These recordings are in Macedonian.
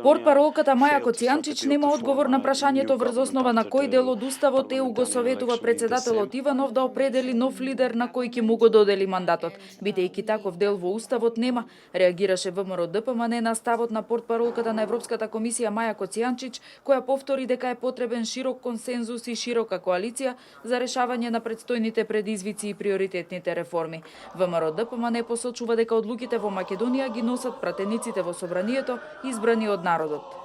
Портпаролката Маја Коцијанчич нема одговор на прашањето врз основа на кој дел од уставот ЕУ го советува председателот Иванов да определи нов лидер на кој ќе му го додели мандатот. Бидејќи таков дел во уставот нема, реагираше ВМРО ДПМН на ставот на портпаролката на Европската комисија Маја Коцијанчич, која повтори дека е потребен широк консензус и широка коалиција за решавање на предстојните предизвици и приоритетните реформи. ВМРО ДПМН посочува дека одлуките во Македонија ги носат пратениците во собранието избрани од народот.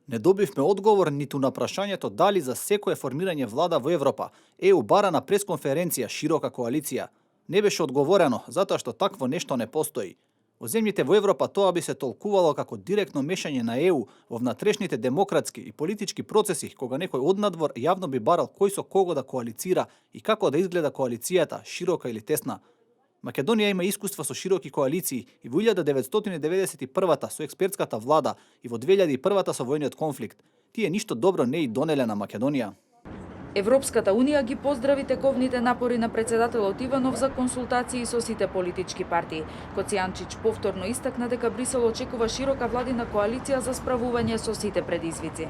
Не добивме одговор ниту на прашањето дали за секое формирање влада во Европа ЕУ бара на пресконференција широка коалиција. Не беше одговорено затоа што такво нешто не постои. Во земјите во Европа тоа би се толкувало како директно мешање на ЕУ во внатрешните демократски и политички процеси, кога некој однадвор јавно би барал кој со кого да коалицира и како да изгледа коалицијата, широка или тесна. Македонија има искуства со широки коалиции и во 1991 со експертската влада и во 2001 со војниот конфликт. Тие ништо добро не и донеле на Македонија. Европската унија ги поздрави тековните напори на председателот Иванов за консултации со сите политички партии. Коцијанчич повторно истакна дека Брисел очекува широка владина коалиција за справување со сите предизвици.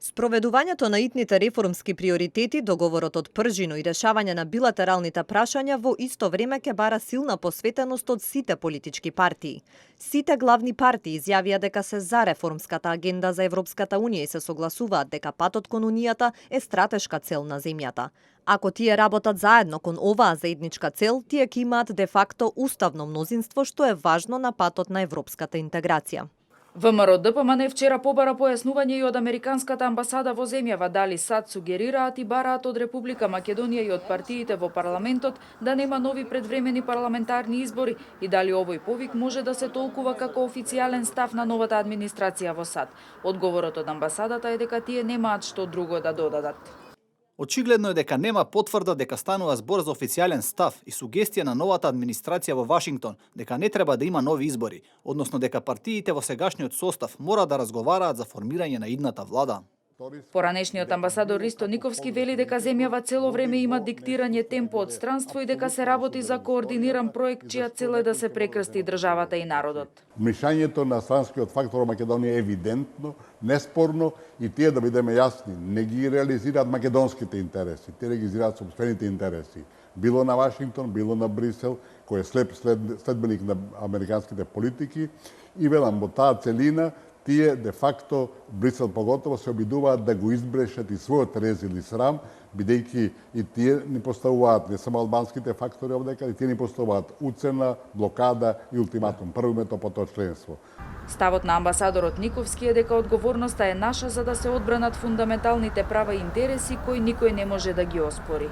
Спроведувањето на итните реформски приоритети, договорот од Пржино и решавање на билатералните прашања во исто време ќе бара силна посветеност од сите политички партии. Сите главни партии изјавија дека се за реформската агенда за Европската унија и се согласуваат дека патот кон унијата е стратешка цел на земјата. Ако тие работат заедно кон оваа заедничка цел, тие ќе имаат де факто уставно мнозинство што е важно на патот на европската интеграција. ВМРО ДПМН вчера побара појаснување и од американската амбасада во земјава дали САД сугерираат и бараат од Република Македонија и од партиите во парламентот да нема нови предвремени парламентарни избори и дали овој повик може да се толкува како официјален став на новата администрација во САД. Одговорот од амбасадата е дека тие немаат што друго да додадат. Очигледно е дека нема потврда дека станува збор за официјален став и сугестија на новата администрација во Вашингтон дека не треба да има нови избори, односно дека партиите во сегашниот состав мора да разговараат за формирање на идната влада. Поранешниот амбасадор Ристо Никовски вели дека земјава цело време има диктирање темпо од странство и дека се работи за координиран проект чија цел е да се прекрсти државата и народот. Мешањето на странскиот фактор во Македонија е евидентно, неспорно и тие, да бидеме јасни, не ги реализираат македонските интереси, тие реализираат собствените интереси. Било на Вашингтон, било на Брисел, кој е следбеник на американските политики и велам во таа целина тие, де факто, Брисел поготово, се обидуваат да го избрешат и својот рез или срам, бидејќи и тие ни поставуваат не само албанските фактори овдека, и тие ни поставуваат уцена, блокада и ултиматум. Прво мето, потоа членство. Ставот на амбасадорот Никовски е дека одговорноста е наша за да се одбранат фундаменталните права и интереси кои никој не може да ги оспори.